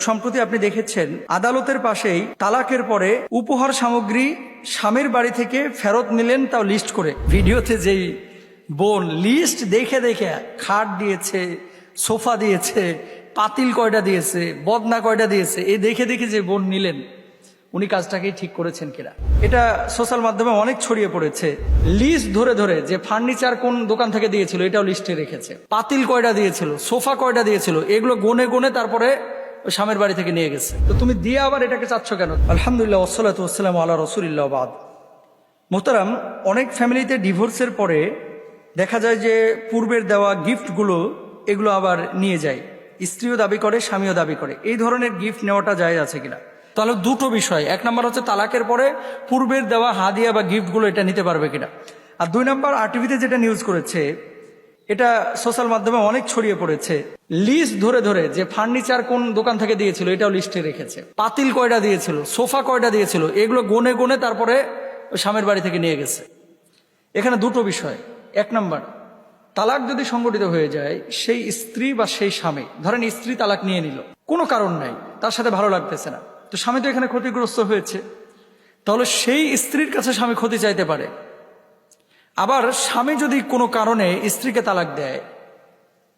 সম্প্রতি আপনি দেখেছেন আদালতের পাশেই তালাকের পরে উপহার সামগ্রী স্বামীর বাড়ি থেকে ফেরত নিলেন, তাও লিস্ট করে। ভিডিওতে যেই বোন লিস্ট দেখে দেখে খাট দিয়েছে, সোফা দিয়েছে, পাতিল কয়টা দিয়েছে, বদনা কয়টা দিয়েছে, এই দেখে দেখে যে বোন নিলেন, উনি কাজটাকেই ঠিক করেছেন কিনা। এটা সোশ্যাল মাধ্যমে অনেক ছড়িয়ে পড়েছে। লিস্ট ধরে ধরে যে ফার্নিচার কোন দোকান থেকে দিয়েছিল এটাও লিস্টে রেখেছে, পাতিল কয়টা দিয়েছিল, সোফা কয়টা দিয়েছিল, এগুলো গনে গনে তারপরে স্বামীর বাড়ি থেকে নিয়ে গেছে। তো তুমি দিয়ে আবার এটাকে চাচ্ছ কেন? আলহামদুলিল্লাহ ওয়াসসালাতু ওয়াসসালামু আলা রাসূলিল্লাহ বাদ। মোহতারাম, অনেক ফ্যামিলিতে ডিভোর্সের পরে দেখা যায় যে পূর্বের দেওয়া গিফটগুলো এগুলো আবার নিয়ে যায়, স্ত্রীও দাবি করে, স্বামীও দাবি করে। এই ধরনের গিফট নেওয়াটা জায়েজ আছে কিনা? তাহলে দুটো বিষয়, এক নম্বর হচ্ছে তালাকের পরে পূর্বের দেওয়া হাদিয়া বা গিফটগুলো এটা নিতে পারবে কিনা, আর দুই নম্বর আরটিভিতে যেটা নিউজ করেছে, এটা সোশ্যাল মাধ্যমে অনেক ছড়িয়ে পড়েছে। লিস্ট ধরে ধরে যে ফার্নিচার কোন দোকান থেকে দিয়েছিল এটাও লিস্টে রেখেছে, পাতিল কয়টা দিয়েছিল, সোফা কয়টা দিয়েছিল, এগুলো গনে গনে তারপরে স্বামীর বাড়ি থেকে নিয়ে গেছে। এখানে দুটো বিষয়। এক নম্বর, তালাক যদি সংগঠিত হয়ে যায়, সেই স্ত্রী বা সেই স্বামী, ধরেন স্ত্রী তালাক নিয়ে নিল, কোনো কারণ নাই, তার সাথে ভালো লাগতেছে না, তো স্বামী তো এখানে ক্ষতিগ্রস্ত হয়েছে, তাহলে সেই স্ত্রীর কাছে স্বামী ক্ষতি চাইতে পারে। আবার স্বামী যদি কোনো কারণে স্ত্রীকে তালাক দেয়,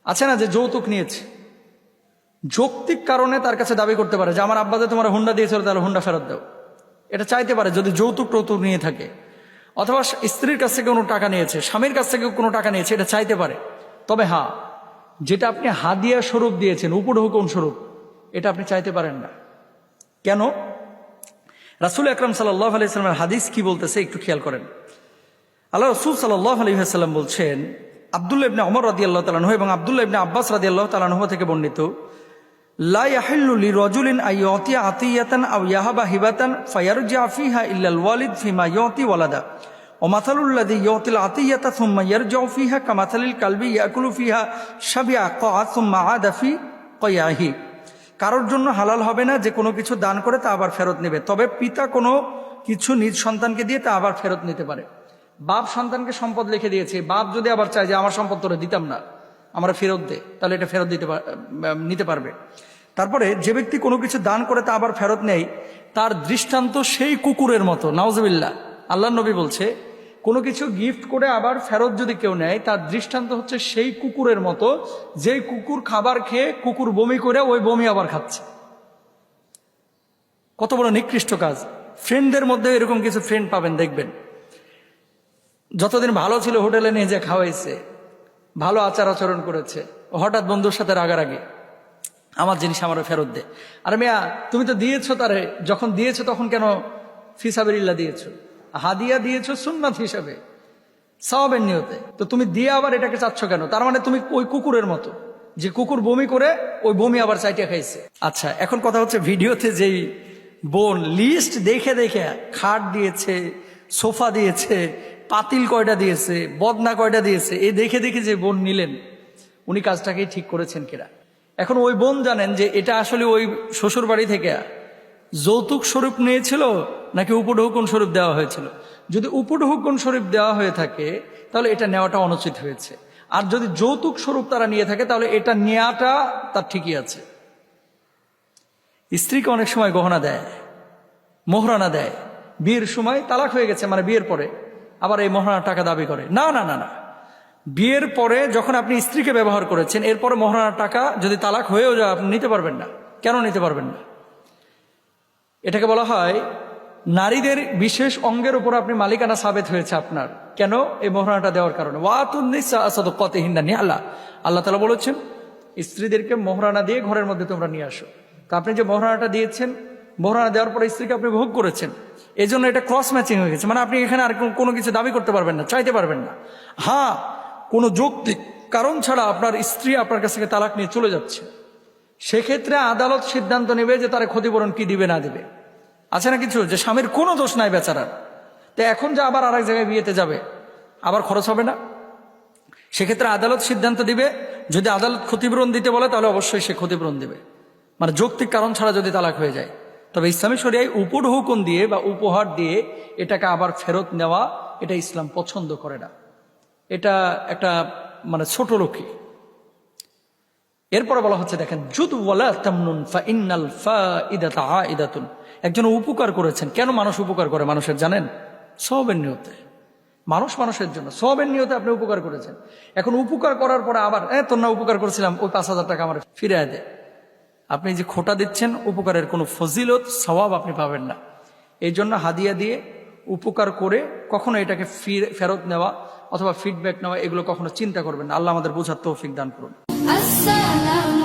আছে না যে যৌতুক নিয়েছে, যৌক্তিক কারণে তার কাছে দাবি করতে পারে যে আমার আব্বা যে তোমার হুন্ডা দিয়েছিল তাহলে হুন্ডা ফেরত দাও, এটা চাইতে পারে যদি যৌতুক টৌতুক নিয়ে থাকে। অথবা স্ত্রীর কাছ থেকে কোনো টাকা নিয়েছে, স্বামীর কাছ থেকে কোনো টাকা নিয়েছে, এটা চাইতে পারে। তবে হ্যাঁ, যেটা আপনি হাদিয়া স্বরূপ দিয়েছেন, উপঢৌকন স্বরূপ, এটা আপনি চাইতে পারেন না। কেন? রাসূল আকরাম সাল্লাল্লাহু আলাইহি ওয়াসাল্লামের হাদিস কি বলতেছে একটু খেয়াল করেন। আল্লাহ রাসূল সাল্লাল্লাহু আলাইহি ওয়াসাল্লাম বলছেন, আব্দুল্লাহ ইবনে ওমর রাদিয়াল্লাহু তাআলা আনহু এবং আব্দুল্লাহ ইবনে আব্বাস রাদিয়াল্লাহু তাআলা আনহু থেকে বর্ণিত, লা ইয়াহিল্লু লিরাজুলিন আইয়াতি আতিয়াতান আও ইয়াহাবা হিবাতান ফায়ারজিআ ফিহা ইল্লাল ওয়ালিদ ফিমা ইয়াতি ওয়ালাদা ওয়া মাসালুল্লাযী ইয়াতিল আতিয়াতা সুম্মা ইয়ারজিউ ফিহা কামাসালিল কালবি ইয়াকুলু ফিহা শাবিআ ক্বাআ সুম্মা আদা ফি ক্বায়াহি। কারোর জন্য হালাল হবে না যে কোনো কিছু দান করে তা আবার ফেরত নেবে, তবে পিতা কোনো কিছু নিজ সন্তানকে দিয়ে তা আবার ফেরত নিতে পারে। বাপ সন্তানকে সম্পদ লিখে দিয়েছে, বাপ যদি আবার চায় যে আমার সম্পদ তোরা দিতাম না, আমরা ফেরত দে, তাহলে এটা ফেরত নিতে পারবে। তারপরে যে ব্যক্তি কোনো কিছু দান করে তা আবার ফেরত নেয়, তার দৃষ্টান্ত সেই কুকুরের মতো। নাউজুবিল্লাহ, আল্লাহ নবী বলছে কোনো কিছু গিফট করে আবার ফেরত যদি কেউ নেয়, তার দৃষ্টান্ত হচ্ছে সেই কুকুরের মতো, যেই কুকুর খাবার খেয়ে কুকুর বমি করে ওই বমি আবার খাচ্ছে। কত বড় নিকৃষ্ট কাজ! ফ্রেন্ডদের মধ্যে এরকম কিছু ফ্রেন্ড পাবেন, দেখবেন যতদিন ভালো ছিল হোটেলে নিয়ে যে খাওয়াইছে, ভালো আচার আচরণ করেছে, হঠাৎ বন্ধুর সাথে রাগারাগি, আমার জিনিস আমারও ফেরত দে। আর মিয়া, তুমি তো দিয়েছো তারে, যখন দিয়েছো তখন কেন ফিসাবিলিল্লাহ দিয়েছো, হাদিয়া দিয়েছো সুন্নাত হিসাবে, সওয়াবের নিয়তে, তো তুমি দিয়ে আবার এটাকে চাচ্ছ কেন? তার মানে তুমি ওই কুকুরের মতো, যে কুকুর বমি করে ওই বমি আবার চাইটিয়া খাইছে। আচ্ছা, এখন কথা হচ্ছে, ভিডিওতে যেই বোন লিস্ট দেখে দেখে খাট দিয়েছে, সোফা দিয়েছে, পাতিল কয়টা দিয়েছে, বদনা কয়টা দিয়েছে, এই দেখে দেখে যে বোন নিলেন, উনি কাজটাকেই ঠিক করেছেন কিনা। এখন ওই বোন জানেন যে এটা আসলে ওই শ্বশুর বাড়ি থেকে যৌতুক স্বরূপ নিয়েছিল নাকি উপঢৌকন স্বরূপ দেওয়া হয়েছিল। যদি উপঢৌকন স্বরূপ দেওয়া হয়ে থাকে তাহলে এটা নেওয়াটা অনুচিত হয়েছে, আর যদি যৌতুক স্বরূপ তারা নিয়ে থাকে তাহলে এটা নেওয়াটা তার ঠিকই আছে। স্ত্রীকে অনেক সময় গহনা দেয়, মোহরানা দেয়, বিয়ের সময় তালাক হয়ে গেছে মানে বিয়ের পরে আবার এই মোহরানার টাকা দাবি করে। না না না না, বিয়ের পরে যখন আপনি স্ত্রীকে ব্যবহার করেছেন, এরপরে মোহরানার টাকা যদি তালাক হয়েও যায় আপনি নিতে পারবেন না। কেন নিতে পারবেন না? এটাকে বলা হয় নারীদের বিশেষ অঙ্গের উপর আপনি মালিকানা সাবেত হয়েছে আপনার। কেন? এই মোহরানাটা দেওয়ার কারণে। আল্লাহ তাআলা বলেছেন স্ত্রীদেরকে মোহরানা দিয়ে ঘরের মধ্যে তোমরা নিয়ে আসো। তো আপনি যে মোহরানাটা দিয়েছেন, মোহরানা দেওয়ার পরে স্ত্রীকে আপনি ভোগ করেছেন, এই জন্য এটা ক্রস ম্যাচিং হয়ে গেছে, মানে আপনি এখানে আর কোনো কিছু দাবি করতে পারবেন না, চাইতে পারবেন না। হ্যাঁ, কোনো যৌক্তিক কারণ ছাড়া আপনার স্ত্রী আপনার কাছ থেকে তালাক নিয়ে চলে যাচ্ছে, সেক্ষেত্রে আদালত সিদ্ধান্ত নেবে যে তার ক্ষতিপূরণ কি দিবে না দিবে। আছে না কিছু যে স্বামীর কোনো দোষ নাই বেচারার, তো এখন যে আবার আরেক জায়গায় বিয়েতে যাবে, আবার খরচ হবে না, সেক্ষেত্রে আদালত সিদ্ধান্ত দিবে। যদি আদালত ক্ষতিপূরণ দিতে বলে তাহলে অবশ্যই সে ক্ষতিপূরণ দিবে, মানে যৌক্তিক কারণ ছাড়া যদি তালাক হয়ে যায়। তবে ইসলামী শরিয়ায় উপঢৌকন দিয়ে বা উপহার দিয়ে এটাকে আবার ফেরত নেওয়া, এটা ইসলাম পছন্দ করে না। এটা একটা মানে ছোট লোকই। এরপরে বলা হচ্ছে দেখেন, জুদ ওয়ালা তামনুন ফাইন্নাল ফাইদাতা আইদাতুন। একজন উপকার করেছেন। কেন মানুষ উপকার করে মানুষের জানেন? সওয়াবের নিয়তে। মানুষের জন্য সওয়াবের নিয়তে আপনি উপকার করেছেন। এখন উপকার করার পরে আবার তোর না উপকার করেছিলাম, ওই 5,000 টাকা আমার ফিরে দে। আপনি যে খোটা দিচ্ছেন, উপকারের কোনো ফজিলত সওয়াব আপনি পাবেন না। এই জন্য হাদিয়া দিয়ে উপকার করে কখনো এটাকে ফেরত নেওয়া অথবা ফিডব্যাক নেওয়া, এগুলো কখনো চিন্তা করবেন না। আল্লাহ আমাদের বোঝার তৌফিক দান করুন। আসসালামু